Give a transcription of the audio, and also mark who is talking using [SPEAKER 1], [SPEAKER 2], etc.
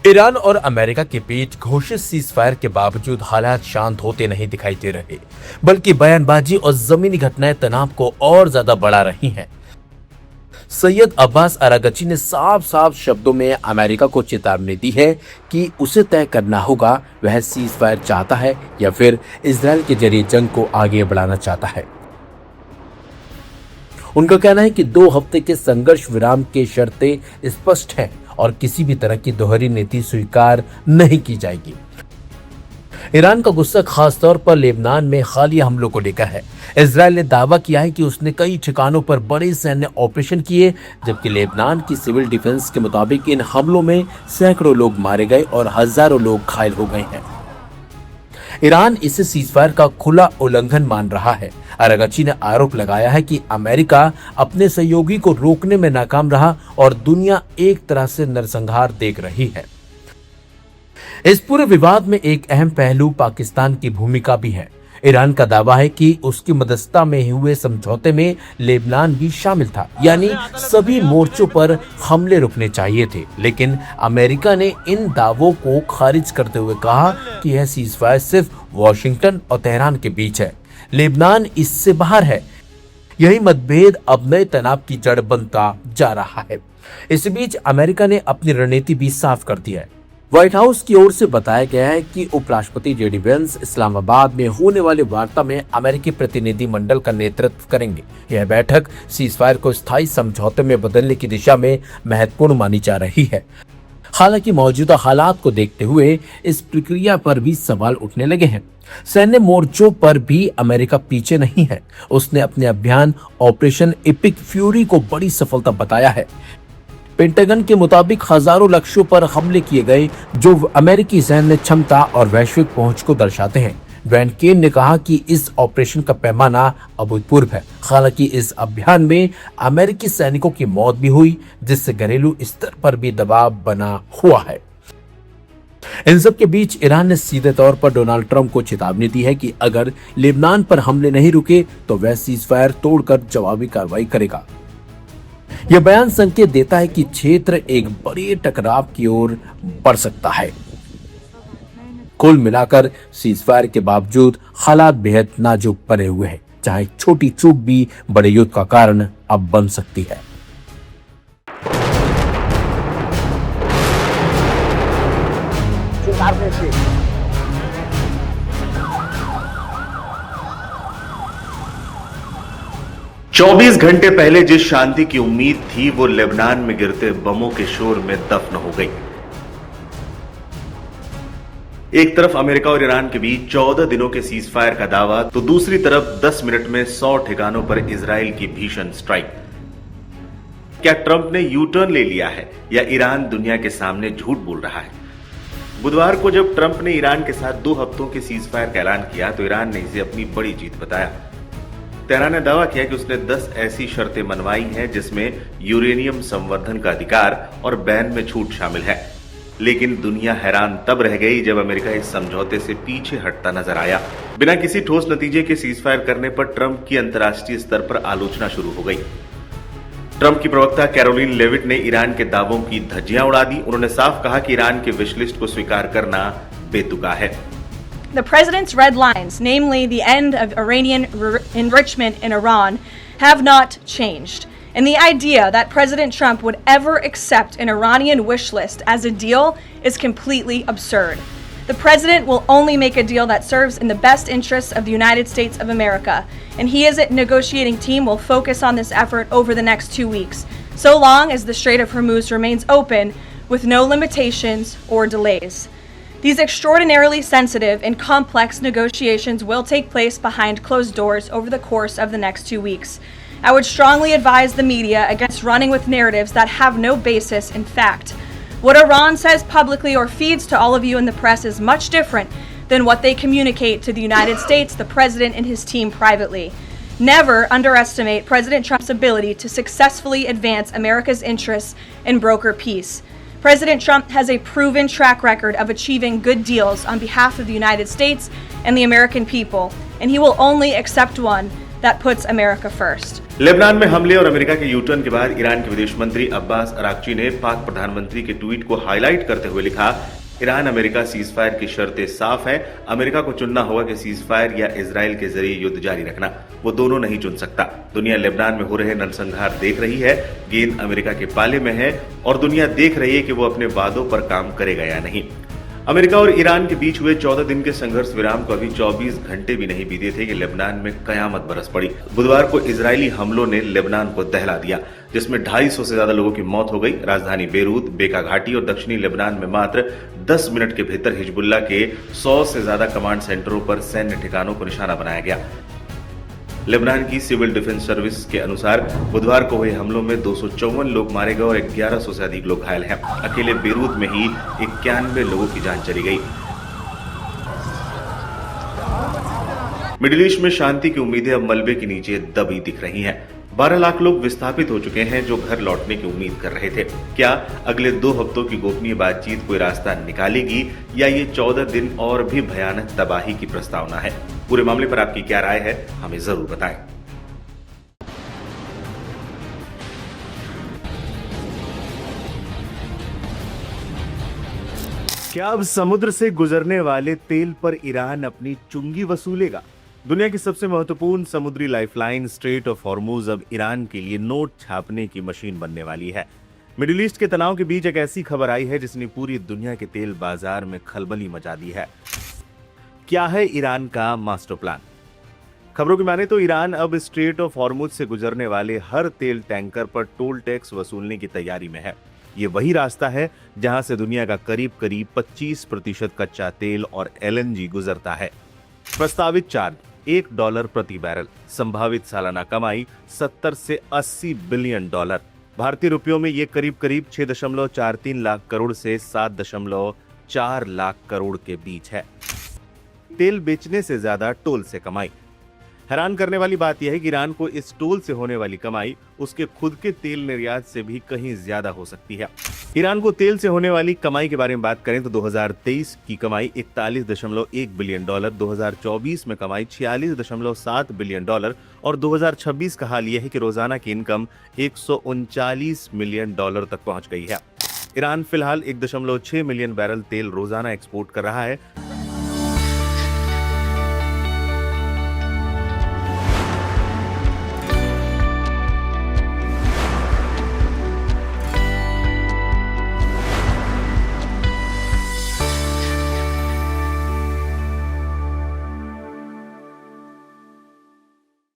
[SPEAKER 1] Iran और America के बीच घोषित सीजफायर के बावजूद हालात शांत होते नहीं दिखाई दे रहे, बल्कि बयानबाजी और जमीनी घटनाएं तनाव को और ज्यादा बढ़ा रही हैं। सैयद अब्बास अरागची ने साफ साफ शब्दों में अमेरिका को चेतावनी दी है कि उसे तय करना होगा वह सीजफायर चाहता है या फिर इजराइल के जरिए जंग को आगे बढ़ाना चाहता है। उनका कहना है कि 2 हफ्ते के संघर्ष विराम की शर्तें स्पष्ट हैं और किसी भी तरह की दोहरी नीति स्वीकार नहीं की जाएगी। ईरान का गुस्सा खासतौर पर लेबनान में हालिया हमलों को लेकर है। इजराइल ने दावा किया है कि उसने कई ठिकानों पर बड़े सैन्य ऑपरेशन किए, जबकि लेबनान की सिविल डिफेंस के मुताबिक इन हमलों में सैकड़ों लोग मारे गए और हजारों लोग घायल हो गए हैं। ईरान इसे सीजफायर का खुला उल्लंघन मान रहा है। अरागची ने आरोप लगाया है कि अमेरिका अपने सहयोगी को रोकने में नाकाम रहा और दुनिया एक तरह से नरसंहार देख रही है। इस पूरे विवाद में एक अहम पहलू पाकिस्तान की भूमिका भी है। ईरान का दावा है कि उसकी मध्यस्थता में हुए समझौते में लेबनान भी शामिल था, यानी सभी मोर्चों पर हमले रुकने चाहिए थे। लेकिन अमेरिका ने इन दावों को खारिज करते हुए कहा कि यह सीजफायर सिर्फ वॉशिंगटन और तेहरान के बीच है, लेबनान इससे बाहर है। यही मतभेद अब नए तनाव की जड़ बनता जा रहा है। इस बीच अमेरिका ने अपनी रणनीति भी साफ कर दी है। व्हाइट हाउस की ओर से बताया गया है कि उपराष्ट्रपति जेडी वेंस इस्लामाबाद में होने वाली वार्ता में अमेरिकी प्रतिनिधि मंडल का नेतृत्व करेंगे। यह बैठक सीजफायर को स्थायी समझौते में बदलने की दिशा में महत्वपूर्ण मानी जा रही है। हालांकि मौजूदा हालात को देखते हुए इस प्रक्रिया पर भी सवाल उठने लगे हैं। सैन्य मोर्चों पर भी अमेरिका पीछे नहीं है। उसने अपने अभियान ऑपरेशन एपिक फ्यूरी को बड़ी सफलता बताया है। पेंटागन के मुताबिक हजारों लक्ष्यों पर हमले किए गए, जो अमेरिकी सैन्य क्षमता और वैश्विक पहुंच को दर्शाते हैं। वैन केन ने कहा कि इस ऑपरेशन का पैमाना अभूतपूर्व है। हालांकि इस अभियान में अमेरिकी सैनिकों की मौत भी हुई, जिससे घरेलू स्तर पर भी दबाव बना हुआ है। इन सब के बीच ईरान ने सीधे तौर पर डोनाल्ड ट्रंप को चेतावनी दी है कि अगर लेबनान पर हमले नहीं रुके तो वह सीजफायर तोड़कर जवाबी कार्रवाई करेगा। यह बयान संकेत देता है कि क्षेत्र एक बड़े टकराव की ओर बढ़ सकता है। कुल मिलाकर सीजफायर के बावजूद हालात बेहद नाजुक बने हुए हैं, जहां एक छोटी चूक भी बड़े युद्ध का कारण अब बन सकती है।
[SPEAKER 2] चौबीस घंटे पहले जिस शांति की उम्मीद थी, वो लेबनान में गिरते बमों के शोर में दफन हो गई। एक तरफ अमेरिका और ईरान के बीच 14 दिनों के सीजफायर का दावा, तो दूसरी तरफ 10 मिनट में 100 ठिकानों पर इजराइल की भीषण स्ट्राइक। क्या ट्रंप ने यू टर्न ले लिया है या ईरान दुनिया के सामने झूठ बोल रहा है? बुधवार को जब ट्रंप ने ईरान के साथ 2 हफ्तों के सीजफायर का ऐलान किया, तो ईरान ने इसे अपनी बड़ी जीत बताया। तेहरान ने दावा किया कि उसने 10 ऐसी शर्तें मनवाई हैं जिसमें यूरेनियम संवर्धन का अधिकार और बैन में छूट शामिल है। लेकिन दुनिया हैरान तब रह गई जब अमेरिका इस समझौते से पीछे हटता नजर आया। बिना किसी ठोस नतीजे के सीजफायर करने पर ट्रंप की अंतर्राष्ट्रीय स्तर पर आलोचना शुरू हो गई। ट्रंप की प्रवक्ता कैरोलिन लेविट ने ईरान के दावों की धज्जियां उड़ा दी। उन्होंने साफ कहा कि ईरान के विश लिस्ट को स्वीकार करना बेतुका है।
[SPEAKER 3] The president's red lines, namely the end of Iranian enrichment in Iran, have not changed. And the idea that President Trump would ever accept an Iranian wish list as a deal is completely absurd. The president will only make a deal that serves in the best interests of the United States of America, and he as a negotiating team will focus on this effort over the next 2 weeks, so long as the Strait of Hormuz remains open with no limitations or delays. These extraordinarily sensitive and complex negotiations will take place behind closed doors over the course of the next 2 weeks. I would strongly advise the media against running with narratives that have no basis in fact. What Iran says publicly or feeds to all of you in the press is much different than what they communicate to the United States, the president, and his team privately. Never underestimate President Trump's ability to successfully advance America's interests and broker peace. President Trump has a proven track record of achieving good deals on behalf of the United States and the American people, and he will only accept one that puts America first.
[SPEAKER 2] Lebanon में हमले और America के U turn के बाद Iran के विदेश मंत्री Abbas Araghchi ने पाक प्रधानमंत्री के ट्वीट को हाईलाइट करते हुए लिखा, ईरान अमेरिका सीज फायर की शर्तें साफ हैं। अमेरिका को चुनना होगा कि सीज फायर या इजराइल के जरिए युद्ध जारी रखना। वो दोनों नहीं चुन सकता। दुनिया लेबनान में हो रहे नरसंहार देख रही है। गेंद अमेरिका के पाले में है और दुनिया देख रही है कि वो अपने वादों पर काम करेगा या नहीं। अमेरिका और ईरान के बीच हुए 14 दिन के संघर्ष विराम को अभी 24 घंटे भी नहीं बीते थे कि लेबनान में कयामत बरस पड़ी। बुधवार को इजरायली हमलों ने लेबनान को दहला दिया, जिसमें 250 से ज्यादा लोगों की मौत हो गई। राजधानी बेरूत, बेका घाटी और दक्षिणी लेबनान में मात्र 10 मिनट के भीतर हिजबुल्लाह के 100 से ज्यादा कमांड सेंटरों पर सैन्य ठिकानों को निशाना बनाया गया। लेबनान की सिविल डिफेंस सर्विस के अनुसार बुधवार को हुए हमलों में 254 लोग मारे गए और 1100 से अधिक लोग घायल हैं। अकेले बेरूत में ही 91 लोगों की जान चली गई। मिडिल ईस्ट में शांति की उम्मीदें अब मलबे के नीचे दबी दिख रही हैं। 12 लाख लोग विस्थापित हो चुके हैं जो घर लौटने की उम्मीद कर रहे थे। क्या अगले 2 हफ्तों की गोपनीय बातचीत कोई रास्ता निकालेगी या ये 14 दिन और भी भयानक तबाही की प्रस्तावना है? पूरे मामले पर आपकी क्या राय है, हमें जरूर बताएं।
[SPEAKER 4] क्या अब समुद्र से गुजरने वाले तेल पर ईरान अपनी चुंगी वसूलेगा? दुनिया की सबसे महत्वपूर्ण समुद्री लाइफलाइन स्ट्रेट ऑफ हॉर्मुज अब ईरान के लिए नोट छापने की मशीन बनने वाली है। मिडिल ईस्ट के तनाव के बीच एक ऐसी खबर आई है जिसने पूरी दुनिया के तेल बाजार में खलबली मचा दी है। क्या है ईरान का मास्टर प्लान? खबरों की माने तो ईरान अब स्ट्रेट ऑफ हॉर्मुज से गुजरने वाले हर तेल टैंकर पर टोल टैक्स वसूलने की तैयारी में है। ये वही रास्ता है जहां से दुनिया का करीब 25% कच्चा तेल और एलएनजी गुजरता है। प्रस्तावित चार्ज $1 प्रति बैरल, संभावित सालाना कमाई 70 से 80 बिलियन डॉलर। भारतीय रुपयों में ये करीब 6.43 लाख करोड़ से 7.4 लाख करोड़ के बीच है। तेल बेचने से ज्यादा टोल से कमाई। हैरान करने वाली बात यह है कि ईरान को इस टोल से होने वाली कमाई उसके खुद के तेल निर्यात से भी कहीं ज्यादा हो सकती है। ईरान को तेल से होने वाली कमाई के बारे में बात करें तो 2023 की कमाई 41.1 बिलियन डॉलर, 2024 में कमाई 46.7 बिलियन डॉलर और 2026 का हाल यह है कि रोजाना की इनकम 139 मिलियन डॉलर तक पहुंच गई है। ईरान फिलहाल 1.6 मिलियन बैरल तेल रोजाना एक्सपोर्ट कर रहा है।